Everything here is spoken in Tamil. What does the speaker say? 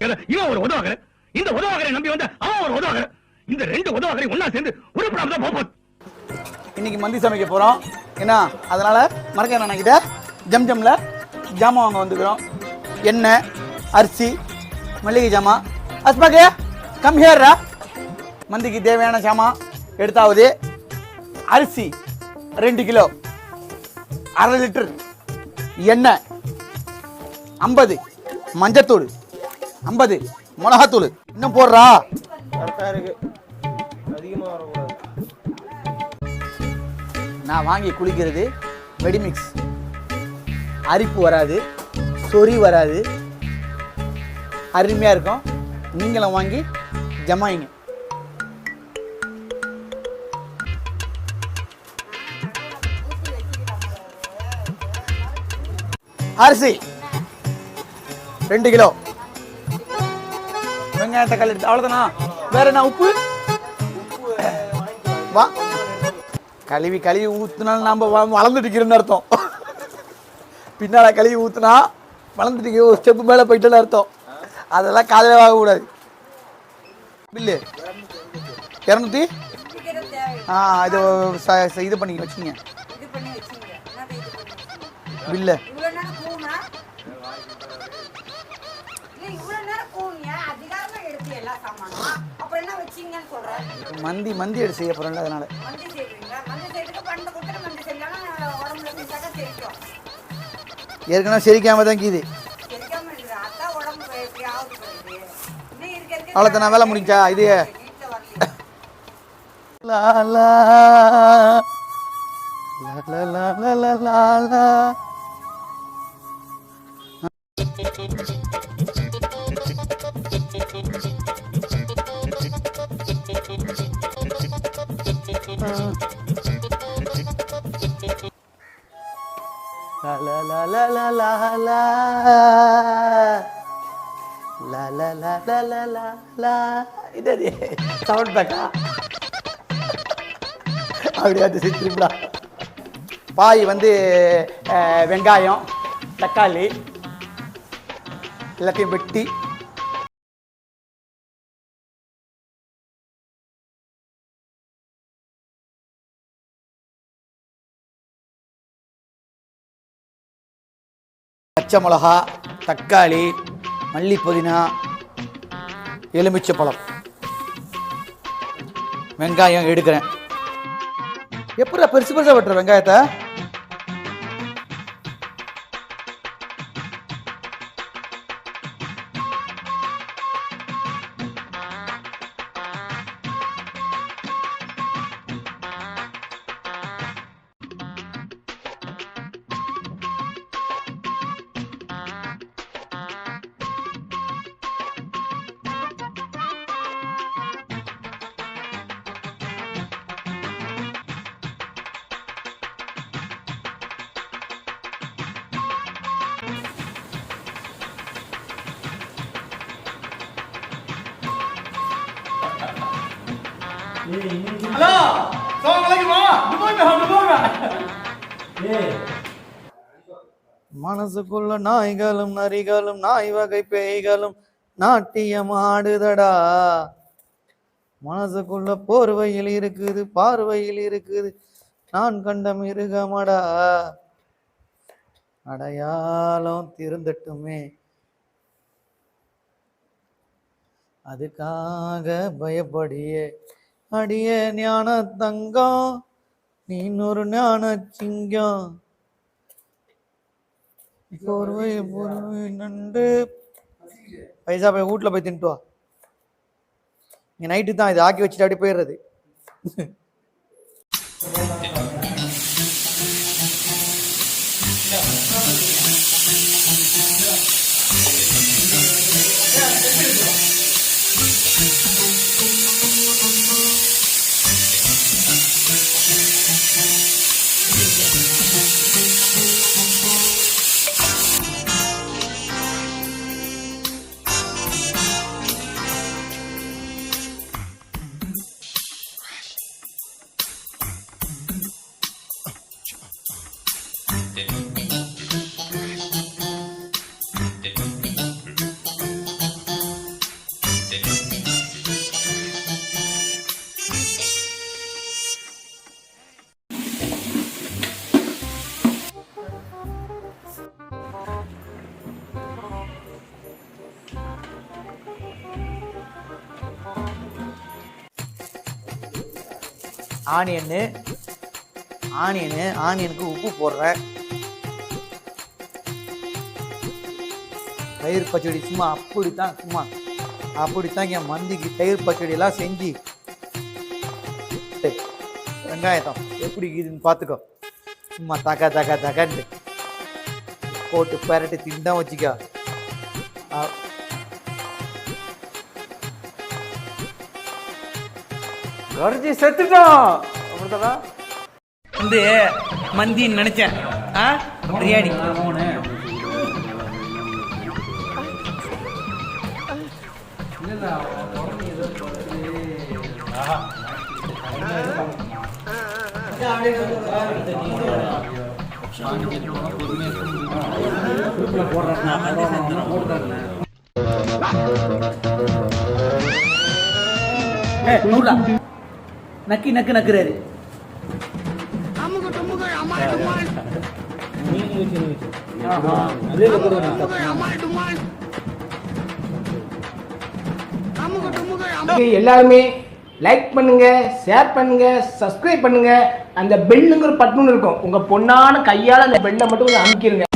இவன் ஒரு உதவாக, இந்த உதவாகரை நம்பி வந்த அவன் ஒரு உதவாக, இந்த ரெண்டு உதவாகரை ஒன்னா சேர்ந்து உருப்படாம தான் போகும். இன்னைக்கு மந்தி சமைக்க போறோம் என்ன, அதனால மறக்க நினைக்கிட்ட ஜம்ஜம்ல ஜாமான் வாங்க வந்துக்கிறோம். எண்ணெய், அரிசி, மல்லிகை ஜாமான். அஸ்பாக்கு கம் ஹியர்ரா. மந்திக்கு தேவையான ஜாமான் எடுத்தாவது. அரிசி 2 கிலோ, 1/2 லிட்டர் எண்ணெய், 50 மஞ்சத்தூள், 50 மிளகாத்தூள். இன்னும் போடுறா, கரெக்டாக இருக்கு, அதிகமாக வரக்கூடாது. நான் வாங்கி குளிக்கிறது மெடிமிக்ஸ். அரிப்பு வராது, சொறி வராது, அருமையாக இருக்கும். நீங்களும் வாங்கி ஜமாயிங்க. அரிசி 2 கிலோ, வெங்காயம் தக்காளி எடுத்து அவ்வளோதானா? வேற என்ன? உப்பு வா, கழுவி கழுவி ஊற்றுனாலும் நாம் வளர்ந்துட்டுக்கிறோன்னு அர்த்தம். பின்னால் கழுவி ஊற்றுனா வளர்ந்துட்டு ஒரு ஸ்டெப்பு மேலே போயிட்டுன்னு அர்த்தம். அதெல்லாம் காலையில் வாங்கக்கூடாது. பில்லு 200. இது பண்ணி வச்சுங்க பில்லு. மந்தி மந்தி எடுத்து செய்ய போறேன்ல, அதனால ஏற்கனவே செரிக்காம தான் கீது. அவ்வளோதான் வேலை முடிஞ்சா இது. லா லா லா லா லா லா லா லா. La la la la la la la la la la la la la la. இது சவுண்ட் பேக்கா அப்படியே அது சிரிப்பா. பாய் வந்து வெங்காயம், தக்காளி எல்லாத்தையும் வெட்டி பச்சை மிளகா, தக்காளி, மல்லி, புதினா, எலுமிச்சை பழம், வெங்காயம் எடுக்கிறேன். எப்படி பெருசு பெருசாக வெட்டுற வெங்காயத்தை? ஹலோ, மனசுக்குள்ள நாய்களும் நரிகளும் நாய் வகை பேய்களும் நாட்டியம் ஆடுதடா. மனசுக்குள்ள போர்வையில் இருக்குது, பார்வையில் இருக்குது, நான் கண்ட மிருகமடா. அடையாளம் திருந்தட்டுமே, அதுக்காக பயப்படியே அடிய ஞான தங்கம், நீ ஒரு ஞான சிங்கம். போர்வை போர்வை நண்டு பைசா போய் வீட்டில் போய் தின்ட்டு வா. இங்கே நைட்டு தான் இது ஆக்கி வச்சுட்டு அப்படி போயிடுறது. ஆனியனுக்கு உப்பு போடுறேன். தயிர் பச்சடி சும்மா அப்படித்தான் என் மந்திக்கு தயிர் பச்சடியெல்லாம் செஞ்சு வெங்காயத்தம் எப்படி இருக்குதுன்னு பார்த்துக்கோ. சும்மா தக்கன்ட்டு போட்டு பரட்டி திண்டா வச்சுக்கோ. கரைச்சி செத்துட்டோம் அப்படிதான் வந்து மந்தின்னு நினைச்சேன். பிரியாணி நக்குறாரு. எல்லாருமே லைக் பண்ணுங்க, ஷேர் பண்ணுங்க, சப்ஸ்கிரைப் பண்ணுங்க. அந்த பெல்லுங்கிற பட்டன் இருக்கும், உங்க பொண்ணான கையால அந்த பெல்லை மட்டும் கொஞ்சம் அமுக்கிடுங்க.